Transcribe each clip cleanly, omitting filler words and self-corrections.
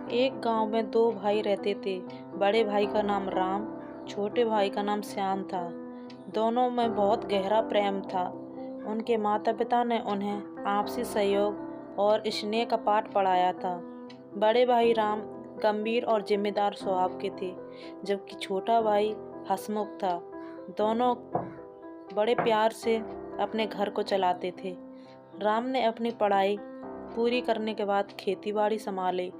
एक गांव में दो भाई रहते थे। बड़े भाई का नाम राम, छोटे भाई का नाम श्याम था। दोनों में बहुत गहरा प्रेम था। उनके माता पिता ने उन्हें आपसी सहयोग और स्नेह का पाठ पढ़ाया था। बड़े भाई राम गंभीर और जिम्मेदार स्वभाव के थे, जबकि छोटा भाई हंसमुख था। दोनों बड़े प्यार से अपने घर को चलाते थे। राम ने अपनी पढ़ाई पूरी करने के बाद खेतीबाड़ी संभाली।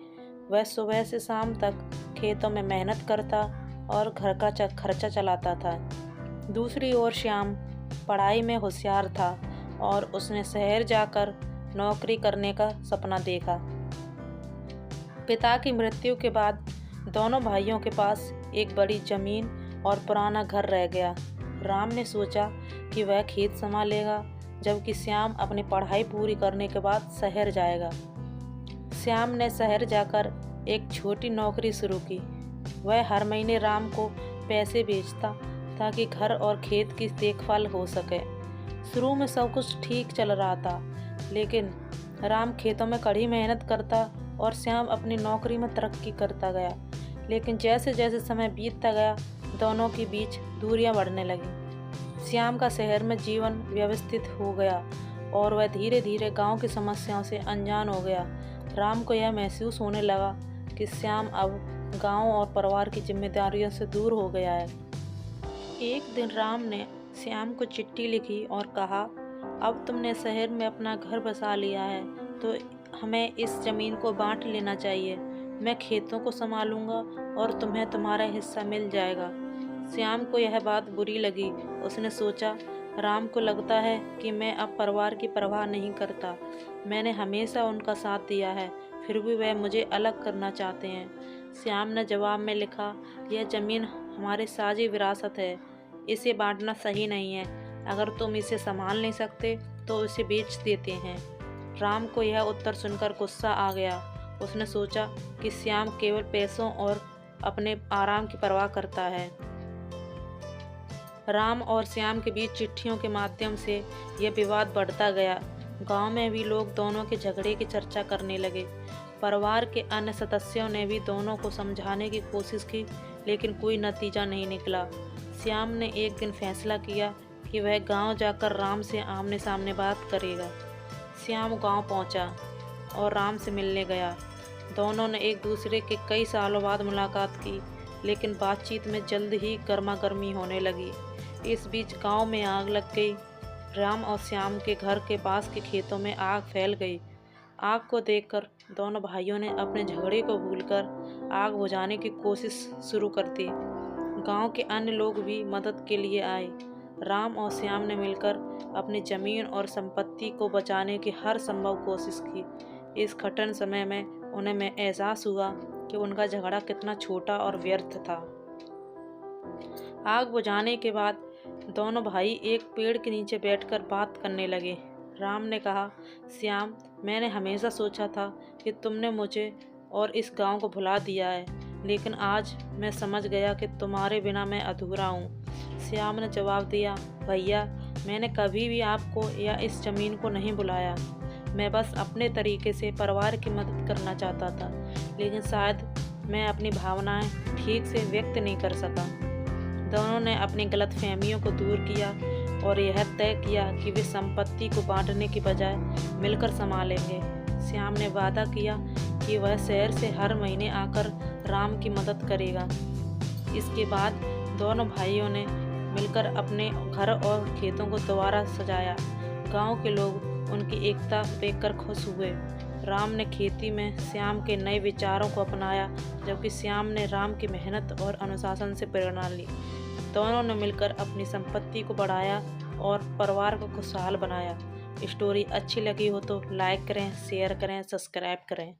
वह सुबह से शाम तक खेतों में मेहनत करता और घर का खर्चा चलाता था। दूसरी ओर श्याम पढ़ाई में होशियार था और उसने शहर जाकर नौकरी करने का सपना देखा। पिता की मृत्यु के बाद दोनों भाइयों के पास एक बड़ी जमीन और पुराना घर रह गया। राम ने सोचा कि वह खेत संभालेगा, जबकि श्याम अपनी पढ़ाई पूरी करने के बाद शहर जाएगा। श्याम ने शहर जाकर एक छोटी नौकरी शुरू की। वह हर महीने राम को पैसे भेजता ताकि घर और खेत की देखभाल हो सके। शुरू में सब कुछ ठीक चल रहा था, लेकिन राम खेतों में कड़ी मेहनत करता और श्याम अपनी नौकरी में तरक्की करता गया। लेकिन जैसे जैसे समय बीतता गया, दोनों के बीच दूरियां बढ़ने लगी। श्याम का शहर में जीवन व्यवस्थित हो गया और वह धीरे धीरे गांव की समस्याओं से अनजान हो गया। राम को यह महसूस होने लगा कि श्याम अब गांव और परिवार की जिम्मेदारियों से दूर हो गया है। एक दिन राम ने श्याम को चिट्ठी लिखी और कहा, अब तुमने शहर में अपना घर बसा लिया है तो हमें इस ज़मीन को बांट लेना चाहिए। मैं खेतों को संभालूंगा और तुम्हें तुम्हारा हिस्सा मिल जाएगा। श्याम को यह बात बुरी लगी। उसने सोचा, राम को लगता है कि मैं अब परिवार की परवाह नहीं करता। मैंने हमेशा उनका साथ दिया है, फिर भी वह मुझे अलग करना चाहते हैं। श्याम ने जवाब में लिखा, यह ज़मीन हमारी साझी विरासत है, इसे बांटना सही नहीं है। अगर तुम इसे संभाल नहीं सकते तो इसे बेच देते हैं। राम को यह उत्तर सुनकर गुस्सा आ गया। उसने सोचा कि श्याम केवल पैसों और अपने आराम की परवाह करता है। राम और श्याम के बीच चिट्ठियों के माध्यम से यह विवाद बढ़ता गया। गांव में भी लोग दोनों के झगड़े की चर्चा करने लगे। परिवार के अन्य सदस्यों ने भी दोनों को समझाने की कोशिश की, लेकिन कोई नतीजा नहीं निकला। श्याम ने एक दिन फैसला किया कि वह गांव जाकर राम से आमने सामने बात करेगा। श्याम गांव पहुंचा और राम से मिलने गया। दोनों ने एक दूसरे के कई सालों बाद मुलाकात की, लेकिन बातचीत में जल्द ही गर्मा गर्मी होने लगी। इस बीच गांव में आग लग गई। राम और श्याम के घर के पास के खेतों में आग फैल गई। आग को देखकर दोनों भाइयों ने अपने झगड़े को भूलकर आग बुझाने की कोशिश शुरू कर दी। गांव के अन्य लोग भी मदद के लिए आए। राम और श्याम ने मिलकर अपनी जमीन और संपत्ति को बचाने की हर संभव कोशिश की। इस कठिन समय में उन्हें एहसास हुआ कि उनका झगड़ा कितना छोटा और व्यर्थ था। आग बुझाने के बाद दोनों भाई एक पेड़ के नीचे बैठकर बात करने लगे। राम ने कहा, श्याम, मैंने हमेशा सोचा था कि तुमने मुझे और इस गांव को भुला दिया है, लेकिन आज मैं समझ गया कि तुम्हारे बिना मैं अधूरा हूँ। श्याम ने जवाब दिया, भैया, मैंने कभी भी आपको या इस ज़मीन को नहीं बुलाया। मैं बस अपने तरीके से परिवार की मदद करना चाहता था, लेकिन शायद मैं अपनी भावनाएं ठीक से व्यक्त नहीं कर सका। दोनों ने अपनी गलतफहमियों को दूर किया और यह तय किया कि वे संपत्ति को बांटने की बजाय मिलकर संभालेंगे। श्याम ने वादा किया कि वह शहर से हर महीने आकर राम की मदद करेगा। इसके बाद दोनों भाइयों ने मिलकर अपने घर और खेतों को दोबारा सजाया। गांव के लोग उनकी एकता देखकर खुश हुए। राम ने खेती में श्याम के नए विचारों को अपनाया, जबकि श्याम ने राम की मेहनत और अनुशासन से प्रेरणा ली। दोनों ने मिलकर अपनी संपत्ति को बढ़ाया और परिवार को खुशहाल बनाया। स्टोरी अच्छी लगी हो तो लाइक करें, शेयर करें, सब्सक्राइब करें।